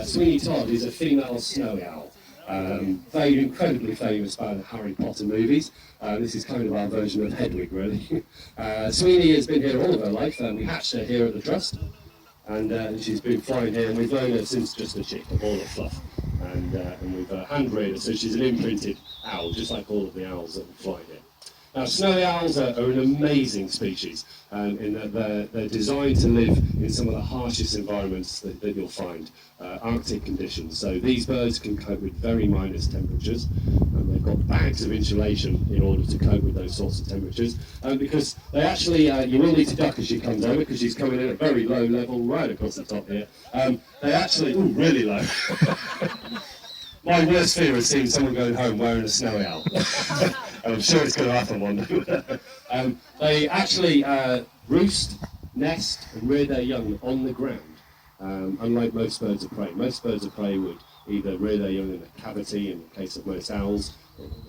Sweeney Todd is a female snowy owl. Very incredibly famous by the Harry Potter movies. This is kind of our version of Hedwig, really. Sweeney has been here all of her life. We hatched her here at the Trust, and she's been flying here, and we've known her since just a chick, a ball of fluff. And we've hand-reared her, so she's an imprinted owl, just like all of the owls that we fly here. Now, snowy owls are an amazing species in that they're designed to live in some of the harshest environments that you'll find, Arctic conditions. So these birds can cope with very minus temperatures, and they've got bags of insulation in order to cope with those sorts of temperatures. Because they actually, you will need to duck as she comes over, because she's coming in at a very low level right across the top here. They actually, ooh, really low. My worst fear is seeing someone going home wearing a snowy owl. I'm sure it's going to happen one day. They actually roost, nest and rear their young on the ground, unlike most birds of prey. Most birds of prey would either rear their young in a cavity, in the case of most owls,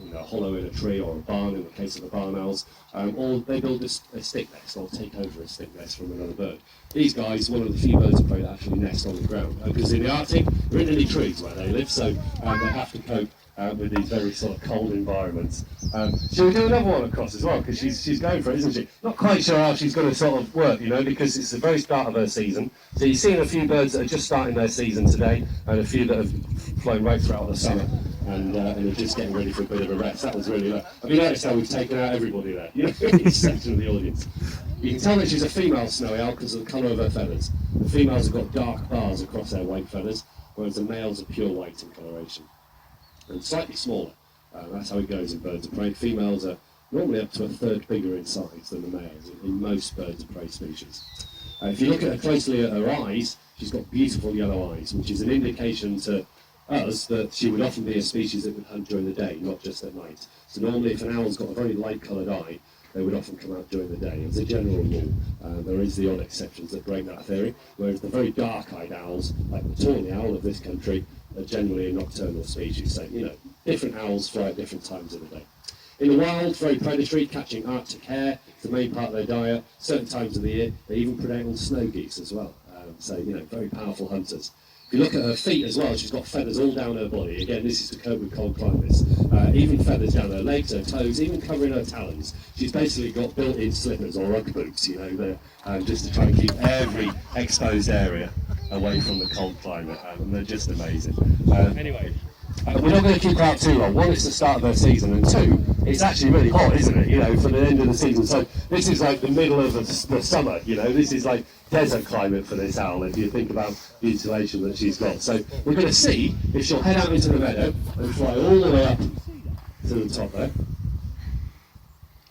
in a hollow in a tree, or a barn in the case of the barn owls, or they build a stick nest or take over a stick nest from another bird. These guys, one of the few birds of prey that actually nest on the ground, because in the Arctic there aren't any trees where they live, so they have to cope with these very sort of cold environments. She'll do another one across as well, because she's going for it, isn't she? Not quite sure how she's going to sort of work, you know, because it's the very start of her season. So you're seeing a few birds that are just starting their season today, and a few that have flown right throughout the summer, and are just getting ready for a bit of a rest. That was really low. Have you noticed how we've taken out everybody there? You know, each section of the audience. You can tell that she's a female snowy owl because of the colour of her feathers. The females have got dark bars across their white feathers, whereas the males are pure white in coloration. And slightly smaller. That's how it goes in birds of prey. Females are normally up to a third bigger in size than the males in most birds of prey species. If you look at her closely at her eyes, she's got beautiful yellow eyes, which is an indication to us that she would often be a species that would hunt during the day, not just at night. So normally if an owl's got a very light coloured eye, they would often come out during the day. As a general rule, there is the odd exceptions that break that theory, whereas the very dark-eyed owls, like the tawny owl of this country, are generally a nocturnal species. So, you know, different owls fly at different times of the day. In the wild, very predatory, catching Arctic hare, it's the main part of their diet. Certain times of the year, they even predate on snow geese as well. So, you know, very powerful hunters. If you look at her feet as well, she's got feathers all down her body. Again, this is to cope with cold climates. Even feathers down her legs, her toes, even covering her talons. She's basically got built-in slippers or Ugg boots, you know, just to try and keep every exposed area away from the cold climate. And they're just amazing. Anyway, we're not going to keep her out too long. One, it's the start of her season, and two, it's actually really hot, isn't it? You know, for the end of the season. So this is like the middle of the summer. You know, this is like desert climate for this owl. If you think about the insulation that she's got. So we're going to see if she'll head out into the meadow and fly all the way up to the top there.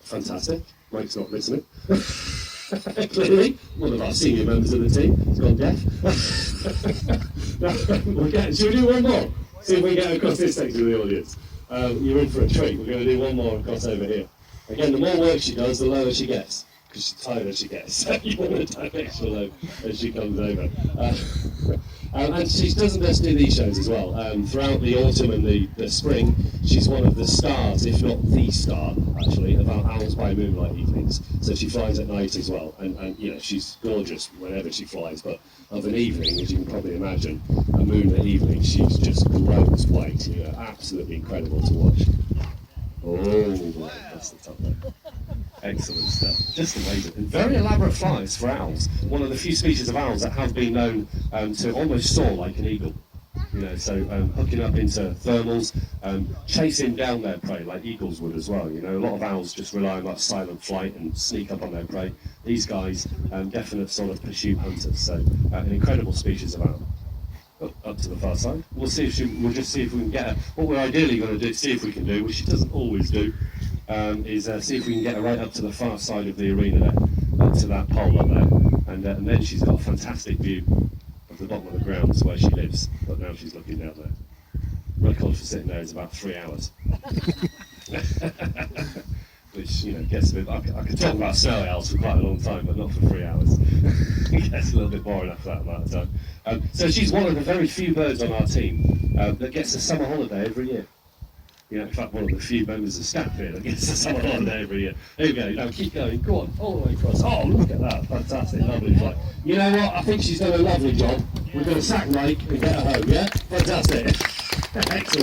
Fantastic. Mike's not listening. Clearly, one of our senior members of the team has gone deaf. Should we do one more? See if we get across this section of the audience. You're in for a treat. We're going to do one more across over here. Again, the more work she does, the lower she gets, because she's tired as she gets. So you want to dive extra low as she comes over. And she doesn't just do these shows as well. Throughout the autumn and the spring, she's one of the stars, if not the star, actually, of our Owls by Moonlight evenings. So she flies at night as well. And you know, she's gorgeous whenever she flies, but of an evening, as you can probably imagine, a moonlit evening, she's just glows white. You know, absolutely incredible to watch. Oh, that's the top there. Excellent stuff. Just amazing. And very elaborate flies for owls. One of the few species of owls that have been known to almost soar like an eagle. You know, so hooking up into thermals, chasing down their prey like eagles would as well. You know, a lot of owls just rely on that silent flight and sneak up on their prey. These guys, definite sort of pursuit hunters. So an incredible species of owl. Up to the far side. We'll see if we'll just see if we can get her. What we're ideally going to do, see if we can do, which she doesn't always do, is see if we can get her right up to the far side of the arena there, to that pole up there, and then she's got a fantastic view of the bottom of the grounds where she lives. But now she's looking down there. Record for sitting there is about 3 hours. Which, you know, gets a bit... I could talk about snowy owls for quite a long time, but not for 3 hours. It gets a little bit boring after that amount of time. So she's one of the very few birds on our team that gets a summer holiday every year. You know, in fact, one of the few members of staff here that gets a summer holiday every year. There you go, now keep going, go on, all the way across. Oh, look at that, fantastic, lovely flight. You know what, I think she's done a lovely job. we're going to sack Mike and get her home, yeah? Fantastic. Excellent.